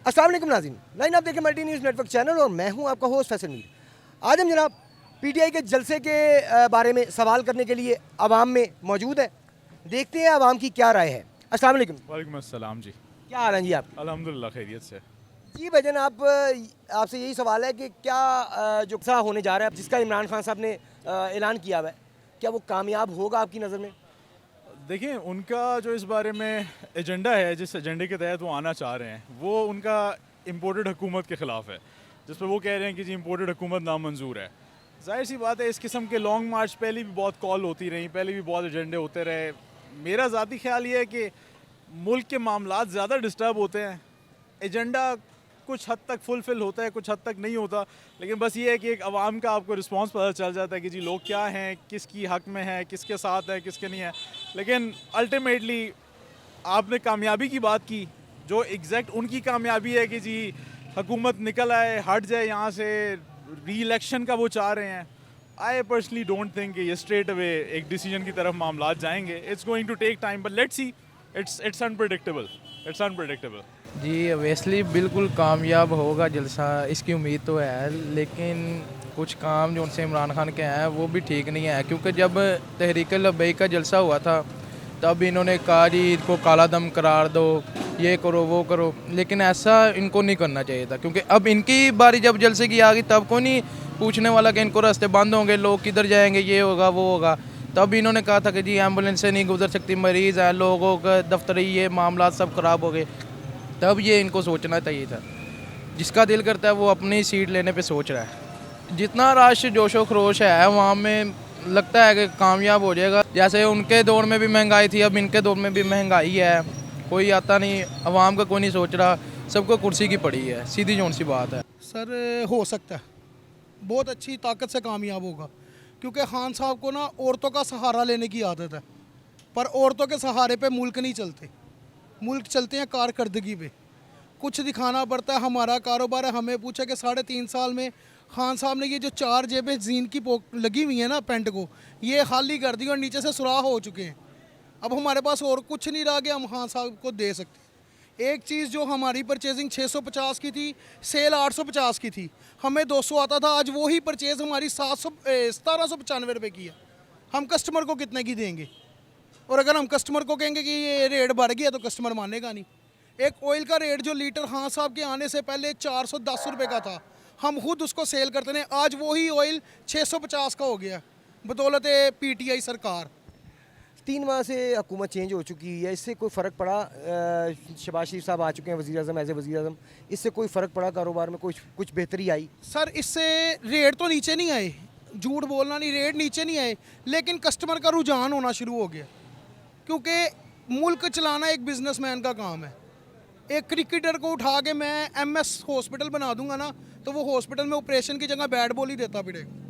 अस्सलाम वालेकुम नाज़रीन, लाइन आप देखें मल्टी न्यूज़ नेटवर्क चैनल और मैं हूं आपका होस्ट फैसल मीर। आज हम जनाब पीटीआई के जलसे के बारे में सवाल करने के लिए आवाम में मौजूद है। देखते हैं आवाम की क्या राय है। अस्सलाम वालेकुम। वालेकुम अस्सलाम जी। क्या हाल है जी आप? अल्हम्दुलिल्लाह खैरियत से। जी भाईजान, आप आपसे यही सवाल है कि क्या जो सा होने जा रहा है जिसका इमरान खान साहब ने ऐलान किया हुआ है, क्या वो कामयाब होगा आपकी नज़र में? देखिए, उनका जो इस बारे में एजेंडा है, जिस एजेंडे के तहत वो आना चाह रहे हैं, वो उनका इम्पोर्टेड हुकूमत के ख़िलाफ़ है, जिस पर वो कह रहे हैं कि जी इम्पोर्टेड हुकूमत नामंजूर है। जाहिर सी बात है, इस किस्म के लॉन्ग मार्च पहले भी बहुत कॉल होती रही, पहले भी बहुत एजेंडे होते रहे। मेरा ज़ाती ख्याल ये है कि मुल्क के मामलात ज़्यादा डिस्टर्ब होते हैं, एजेंडा कुछ हद तक फुलफिल होता है, कुछ हद तक नहीं होता, लेकिन बस ये है कि एक आवाम का आपको रिस्पांस पता चल जाता है कि जी लोग क्या हैं, किसकी हक में है, किसके साथ है, किसके नहीं है। लेकिन अल्टीमेटली आपने कामयाबी की बात की, जो एग्जैक्ट उनकी कामयाबी है कि जी हुकूमत निकल आए, हट जाए यहाँ से, री इलेक्शन का वो चाह रहे हैं। आई पर्सनली डोंट थिंक ये स्ट्रेट अवे एक डिसीजन की तरफ मामलात जाएंगे। It's going to take time, but let's see. It's unpredictable. It's unpredictable. जी ऑब्वियसली बिल्कुल कामयाब होगा जलसा, इसकी उम्मीद तो है, लेकिन कुछ काम जो उनसे इमरान खान के हैं वो भी ठीक नहीं है। क्योंकि जब तहरीक लब्बैक का जलसा हुआ था तब इन्होंने कहा जी इसको काला दम करार दो, ये करो वो करो, लेकिन ऐसा इनको नहीं करना चाहिए था। क्योंकि अब इनकी बारी जब जलसे की आ गई तब को नहीं पूछने वाला कि इनको रास्ते बंद होंगे, लोग किधर जाएंगे, ये होगा वो होगा। तब इन्होंने कहा था कि जी एम्बुलेंस से नहीं गुजर सकती, मरीज़ हैं, लोगों का दफ्तर, ये मामला सब ख़राब हो गए। तब ये इनको सोचना चाहिए था। जिसका दिल करता है वो अपनी सीट लेने पे सोच रहा है। जितना रश जोशो खरोश है वहाँ में लगता है कि कामयाब हो जाएगा। जैसे उनके दौर में भी महंगाई थी, अब इनके दौर में भी महंगाई है, कोई आता नहीं, आवाम का कोई नहीं सोच रहा, सबको कुर्सी की पड़ी है, सीधी जोन सी बात है। सर हो सकता है, बहुत अच्छी ताकत से कामयाब होगा, क्योंकि खान साहब को ना औरतों का सहारा लेने की आदत है, पर औरतों के सहारे पे मुल्क नहीं चलते, मुल्क चलते हैं कारकर्दगी पे। कुछ दिखाना पड़ता है, हमारा कारोबार है। हमें पूछा कि 3.5 साल में खान साहब ने ये जो 4 जेबें जीन की लगी हुई हैं ना पेंट को, ये खाली कर दी और नीचे से सुराख हो चुके हैं। अब हमारे पास और कुछ नहीं रह गया हम खान साहब को दे सकते। एक चीज़ जो हमारी परचेजिंग 650 की थी, सेल 850 की थी, हमें 200 आता था, आज वही परचेज़ हमारी 1795 रुपये की है। हम कस्टमर को कितने की देंगे? और अगर हम कस्टमर को कहेंगे कि ये रेट बढ़ गया तो कस्टमर मानेगा नहीं। एक ऑयल का रेट जो लीटर खान साहब के आने से पहले 410 रुपये का था, हम खुद उसको सेल करते हैं, आज वही ऑयल 650 का हो गया, बदौलत पीटीआई सरकार। 3 माह से हुकूमत चेंज हो चुकी है, इससे कोई फ़र्क पड़ा? शहबाज शरीफ साहब आ चुके हैं वज़ीर आज़म, एज ए वज़ीर आज़म, इससे कोई फ़र्क पड़ा कारोबार में? कुछ बेहतरी आई? सर इससे रेट तो नीचे नहीं आए, झूठ बोलना नहीं, रेट नीचे नहीं आए, लेकिन कस्टमर का रुझान होना शुरू हो गया। क्योंकि मुल्क चलाना एक बिजनेसमैन का काम है। एक क्रिकेटर को उठा के मैं एमएस हॉस्पिटल बना दूंगा ना, तो वो हॉस्पिटल में ऑपरेशन की जगह बैट बॉल ही देता फिरेगा।